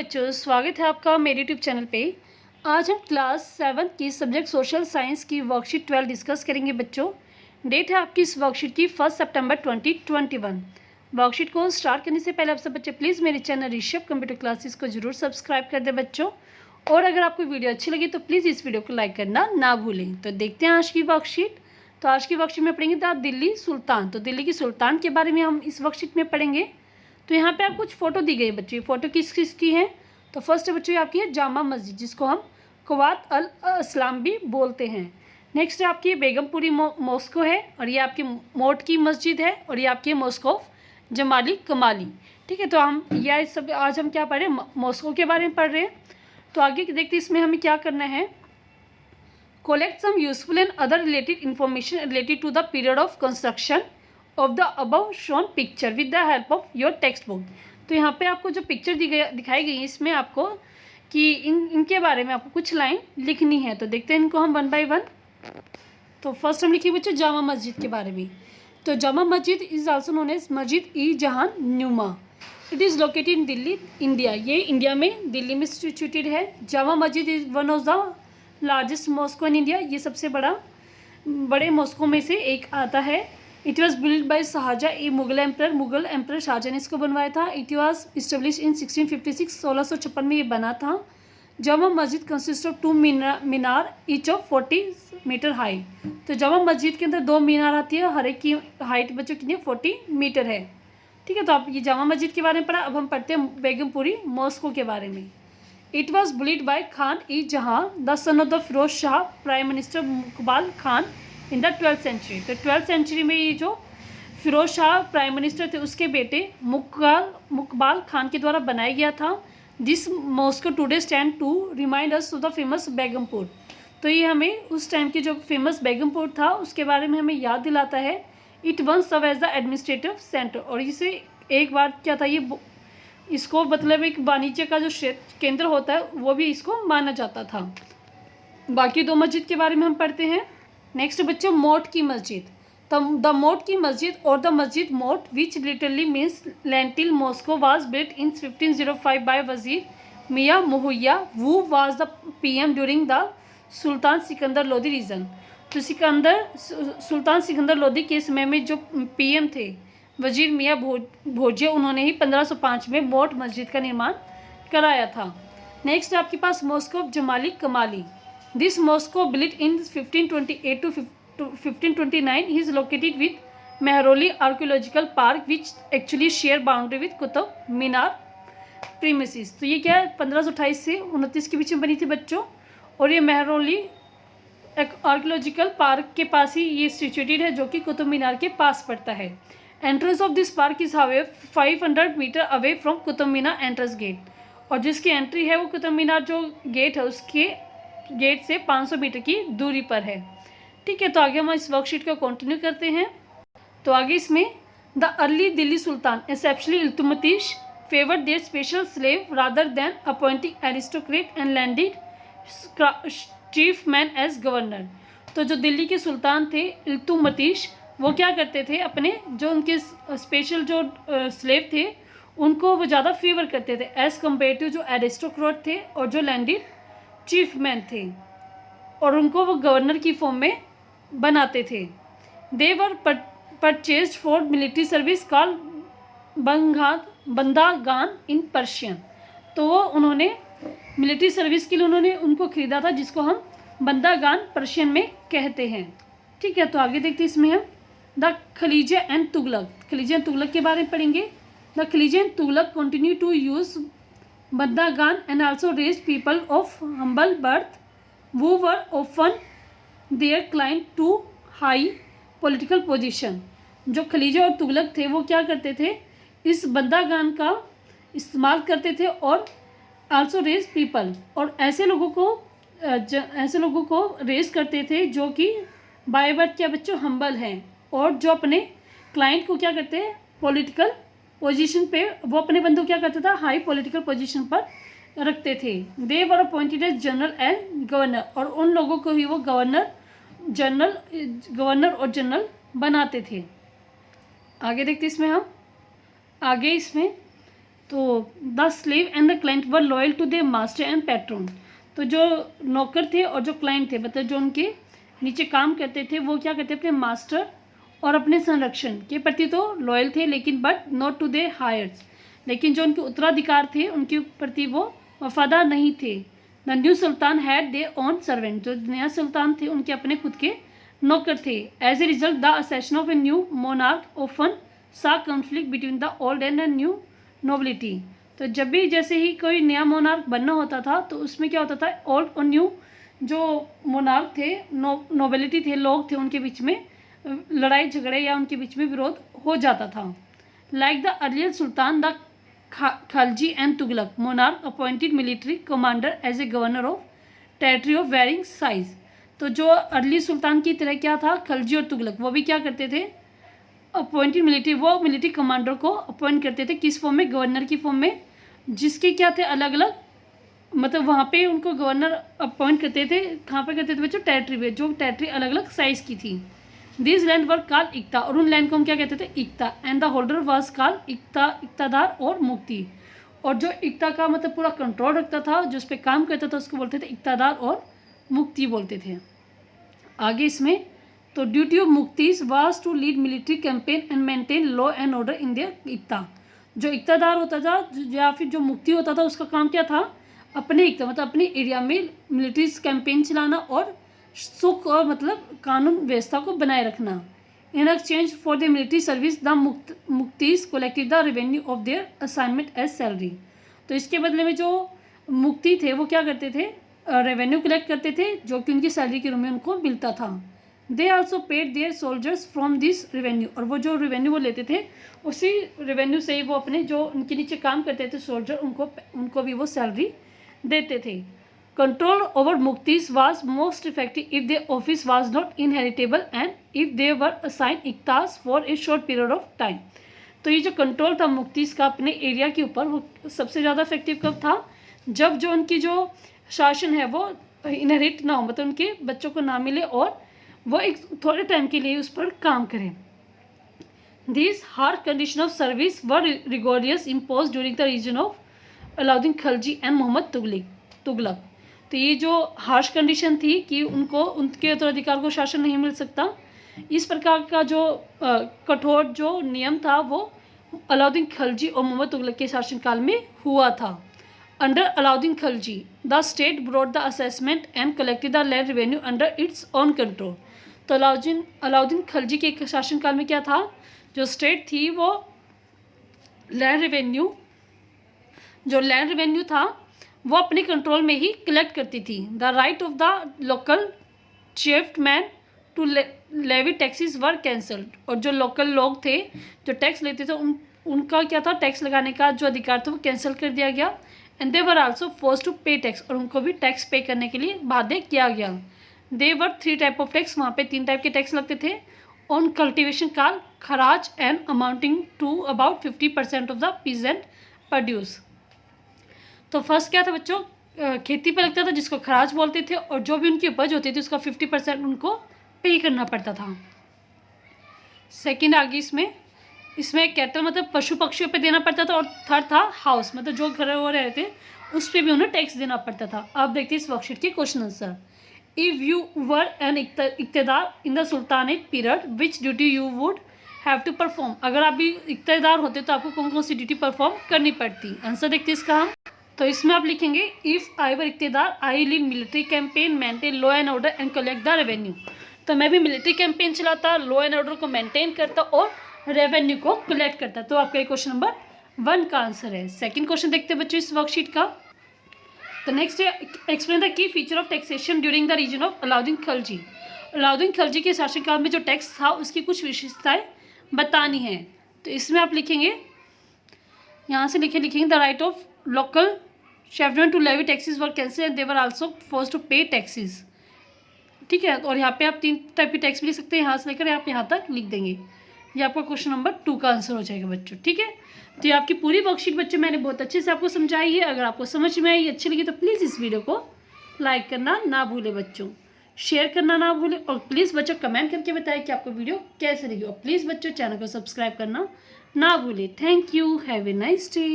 बच्चों, स्वागत है आपका मेरे यूट्यूब चैनल पे। आज हम क्लास 7 की सब्जेक्ट सोशल साइंस की वर्कशीट 12 डिस्कस करेंगे बच्चों। डेट है आपकी इस वर्कशीट की 1 सितंबर 2021। वर्कशीट को स्टार्ट करने से पहले आप सब बच्चे प्लीज़ मेरे चैनल ऋषभ कंप्यूटर क्लासेस को जरूर सब्सक्राइब कर दें बच्चों। और अगर आपको वीडियो अच्छी लगी तो प्लीज़ इस वीडियो को लाइक करना ना भूलें। तो देखते हैं आज की वर्कशीट। तो आज की वर्कशीट में पढ़ेंगे द दिल्ली सुल्तान। तो दिल्ली की सुल्तान के बारे में हम इस वर्कशीट में पढ़ेंगे। तो यहाँ पे आप कुछ फ़ोटो दी गई है बच्चों। फोटो किस किस की है? तो फर्स्ट बच्चों आपकी है जामा मस्जिद, जिसको हम कुवात अल इस्लाम भी बोलते हैं। नेक्स्ट आपकी बेगमपुरी मॉस्को है, और ये आपकी मोट की मस्जिद है, और ये आपकी मॉस्को जमाली कमाली। ठीक है, तो हम यह सब आज हम क्या पढ़ रहे हैं, मॉस्को के बारे में पढ़ रहे हैं। तो आगे देखते इसमें हमें क्या करना है। Collect some useful and other related information related to the period of construction of the above shown picture with the help of your text book. तो यहाँ पे आपको जो पिक्चर दिखाई गई है, इसमें आपको कि इनके बारे में आपको कुछ लाइन लिखनी है। तो देखते हैं इनको हम वन बाय वन। तो फर्स्ट हम लिखिए बच्चों जामा मस्जिद के बारे में। तो Jama Masjid is also known as मस्जिद e Jahan Numa. It is located in Delhi India. ये इंडिया में दिल्ली में सिचुएटेड है। Jama Masjid is one of the largest mosque in India. ये सबसे बड़े मॉस्को में से एक आता है। It was build by Shahjahan a Mughal emperor Shahjahan ने इसको बनवाया था। इट वॉज इस्टेब्लिश इन 1656 1656 में ये बना था। Jama Masjid consist of 2 minar each of 40 metre high. तो जामा मस्जिद के अंदर 2 मीनार आती है, हर एक की हाइट बच्चों कितनी 40 मीटर है। ठीक है, तो आप ये जामा मस्जिद के बारे में पढ़ा। अब हम पढ़ते हैं बेगमपुरी मॉस्को के बारे में। It was build by Khan e Jahan the son of the Firoz Shah prime minister Maqbul Khan in the 12th century. तो 12th सेंचुरी में ये जो फिरोज शाह प्राइम मिनिस्टर थे, उसके बेटे मुकबाल खान के द्वारा बनाया गया था। This mosque today stand to remind us to the famous Begumpur. तो ये हमें उस टाइम की जो फेमस बेगमपुर था उसके बारे में हमें याद दिलाता है। It once serve as the administrative centre. और इसे एक बार क्या था, ये इसको मतलब एक वाणिज्य का जो केंद्र होता है वो भी इसको माना जाता था। बाकी 2 मस्जिद के बारे में हम पढ़ते हैं। नेक्स्ट बच्चों मोट की मस्जिद। द मोट की मस्जिद और the Masjid Moth which literally means lentil mosque was built in 1505 by Wazir Miyan Muhaiya who was the PM during the Sultan Sikandar Lodi region. तो सुल्तान सिकंदर लोदी के समय में जो PM थे वजीर मियाँ भोजे, उन्होंने ही 1505 में मोट मस्जिद का निर्माण कराया था। नेक्स्ट आपके पास मॉस्को जमाली कमाली। This Mosque built in 1528 to 1529 is located with Mehroli Archaeological Park which actually share boundary with Qutub Minar premises। तो ये क्या है 1528 से 29 के बीच में बनी थी बच्चों। और ये मेहरोली आर्कियोलॉजिकल पार्क के पास ही ये सिचुएटेड है, जो कि कुतुब मीनार के पास पड़ता है। Entrance of this park is have 500 metre away from Qutub Minar entrance gate. और जिसकी एंट्री है वो कुतुब मीनार जो गेट है उसके गेट से 500 मीटर की दूरी पर है। ठीक है, तो आगे हम इस वर्कशीट को कंटिन्यू करते हैं। तो आगे इसमें the early Delhi sultan exceptionally Iltutmish favoured their special slave rather than appointing aristocrat and landed chief man as governor. तो जो दिल्ली के सुल्तान थे इल्तुतमिश, वो क्या करते थे, अपने जो उनके स्पेशल जो स्लेव थे उनको वो ज़्यादा फेवर करते थे एज़ कम्पेयर टू जो एरिस्टोक्रेट थे और जो लैंडेड चीफ मैन थे, और उनको वो गवर्नर की फॉर्म में बनाते थे। They were purchased for military service call bandagan in Persian. तो वो उन्होंने मिलिट्री सर्विस के लिए उन्होंने उनको ख़रीदा था, जिसको हम बंदागान पर्शियन में कहते हैं। ठीक है, तो आगे देखते हैं इसमें हम the Khaljis and Tughlaq. Khaljis and Tughlaq के बारे में पढ़ेंगे। The Khaljis and Tughlaq continue to use Badagan and also raised people of humble birth who were often their client to high political position। जो खलीजा और तुगलक थे वो क्या करते थे, इस बंदागान का इस्तेमाल करते थे और आल्सो रेज पीपल, और ऐसे लोगों को रेज करते थे जो कि बाय बर्थ क्या बच्चों हम्बल हैं, और जो अपने क्लाइंट को क्या करते हैं पॉलिटिकल पोजीशन पे, वो अपने बंदों क्या करता था हाई पॉलिटिकल पोजीशन पर रखते थे। They were appointed as general and governor, और उन लोगों को ही वो गवर्नर और जनरल बनाते थे। आगे देखते इसमें हम आगे इसमें तो the slave and the client were loyal to their master and patron. तो जो नौकर थे और जो क्लाइंट थे, मतलब जो उनके नीचे काम करते थे, वो क्या करते, अपने मास्टर और अपने संरक्षण के प्रति तो लॉयल थे, लेकिन but not to their heirs, लेकिन जो उनके उत्तराधिकार थे उनके प्रति वो वफादार नहीं थे। The new Sultan had their own servant. जो नया सुल्तान थे उनके अपने खुद के नौकर थे। As a result the accession of a new monarch often saw conflict between the old and new nobility. तो जब भी जैसे ही कोई नया मोनार्क बनना होता था तो उसमें क्या होता था, ओल्ड और न्यू जो मोनार्क थे, नोबिलिटी थे, लोग थे, उनके बीच में लड़ाई झगड़े या उनके बीच में विरोध हो जाता था। Like the earlier sultan the Khalji and Tughlaq monarch appointed military commander as a governor of territory of varying size. तो जो अर्ली सुल्तान की तरह क्या था, खलजी और तुगलक, वो भी क्या करते थे, अपॉइंटेड मिलिट्री, वो मिलिट्री कमांडर को अपॉइंट करते थे। किस फॉर्म में, गवर्नर की फॉर्म में, जिसके क्या थे अलग अलग, मतलब वहाँ पे उनको गवर्नर अपॉइंट करते थे। कहाँ पे करते थे बच्चों, टेरिटरी पे, जो टेरिटरी अलग अलग साइज़ की थी। This land were call iqta, और उन लैंड को हम क्या कहते थे, iqta. And the holder was call iqta, iqtadar और मुक्ति। और जो इक्ता का मतलब पूरा कंट्रोल रखता था, जो उस पर काम करता था, उसको बोलते थे इक्तादार और मुक्ति बोलते थे। आगे इसमें तो duty of muqtis was to lead military campaign and maintain law and order in their iqta. जो इक्तादार होता था या फिर जो मुक्ति होता था, उसका काम क्या था, अपने इक्ता मतलब अपने एरिया में मिलिट्री कैंपेन चलाना और सुख और मतलब कानून व्यवस्था को बनाए रखना। In exchange for the military service the muqtis collected the revenue of their assignment as salary. तो इसके बदले में जो मुक्ति थे वो क्या करते थे, रेवेन्यू कलेक्ट करते थे, जो कि उनकी सैलरी के रूप में उनको मिलता था। They also paid their soldiers from this revenue, और वो जो रेवेन्यू वो लेते थे, उसी रेवेन्यू से ही वो अपने जो उनके नीचे काम करते थे सोल्जर, उनको भी वो सैलरी देते थे। Control over muqtis was most effective if their office was not inheritable and if they were assign iqtas for a short period of time. तो ये जो कंट्रोल था मुक्तिस का अपने एरिया के ऊपर, वो सबसे ज़्यादा इफेक्टिव कब था, जब जो उनकी जो शासन है वो इनहेरिट ना हो, मतलब उनके बच्चों को ना मिले और वो एक थोड़े टाइम के लिए उस पर काम करें। This hard condition of service were rigorous impose during the reign of Alauddin Khalji and Mohammad Tughlaq. तो ये जो हार्श कंडीशन थी कि उनको उनके उत्तराधिकार को शासन नहीं मिल सकता, इस प्रकार का जो कठोर जो नियम था वो अलाउद्दीन खलजी और मोहम्मद तुगलक के शासनकाल में हुआ था। Under Alauddin Khalji the state brought the assessment and collected the land revenue under its own control. तो अलाउद्दीन खलजी के शासनकाल में क्या था, जो स्टेट थी वो लैंड रेवेन्यू था वो अपने कंट्रोल में ही कलेक्ट करती थी। The right of the local chieftain to levy taxes were cancelled. और जो लोकल लोग थे जो टैक्स लेते थे उनका क्या था, टैक्स लगाने का जो अधिकार था वो कैंसिल कर दिया गया। And they were also force to pay tax, और उनको भी टैक्स पे करने के लिए बाध्य किया गया। दे वर 3 टाइप ऑफ टैक्स, वहाँ पे 3 टाइप के टैक्स लगते थे। On cultivation called kharaj and amounting to about 50% of the peasant produce. तो फर्स्ट क्या था बच्चों, खेती पर लगता था जिसको खराज बोलते थे, और जो भी उनकी उपज होती थी उसका 50% उनको पे करना पड़ता था। सेकंड आगे इसमें कैटल मतलब पशु पक्षियों पे देना पड़ता था, और थर्ड था हाउस मतलब जो घर वो रहे थे उस पर भी उन्हें टैक्स देना पड़ता था। अब देखते हैं इस वर्कशीट के question answer. If you were an iqtadar in the sultanate period which duty you would have to perform. अगर आप भी इक्तदार होते तो आपको कौन कौन सी ड्यूटी परफॉर्म करनी पड़ती। आंसर देखते हैं इसका हम। तो इसमें आप लिखेंगे if I were iqtadar I lead military campaign maintain law and order and collect the revenue. तो मैं भी मिलिट्री कैंपेन चलाता, लॉ एंड ऑर्डर को मेंटेन करता और रेवेन्यू को कलेक्ट करता। तो आपका क्वेश्चन नंबर 1 का आंसर है। सेकंड क्वेश्चन देखते हैं बच्चों इस वर्कशीट का। तो नेक्स्ट है explain the key feature of taxation during the reign of Alauddin Khalji. Alauddin Khalji के शासनकाल में जो टैक्स था उसकी कुछ विशेषताएं बतानी है। तो इसमें आप लिखेंगे, यहाँ से लिखेंगे the right of local chieftain to levy taxes were cancel and they were also forced to pay taxes. ठीक है, और यहाँ पे आप 3 टाइप के टैक्स भी लिख सकते हैं, यहाँ से लेकर आप यहाँ तक लिख देंगे। ये आपका क्वेश्चन नंबर 2 का आंसर हो जाएगा बच्चों। ठीक है, तो ये आपकी पूरी वर्कशीट बच्चों मैंने बहुत अच्छे से आपको समझाई है। अगर आपको समझ में आई, अच्छी लगी तो प्लीज़ इस वीडियो को लाइक करना ना भूलें बच्चों, शेयर करना ना भूलें, और प्लीज़ बच्चों कमेंट करके बताएं कि आपको वीडियो कैसे लगी। और प्लीज़ बच्चों चैनल को सब्सक्राइब करना ना भूलें। Thank you, have a nice day.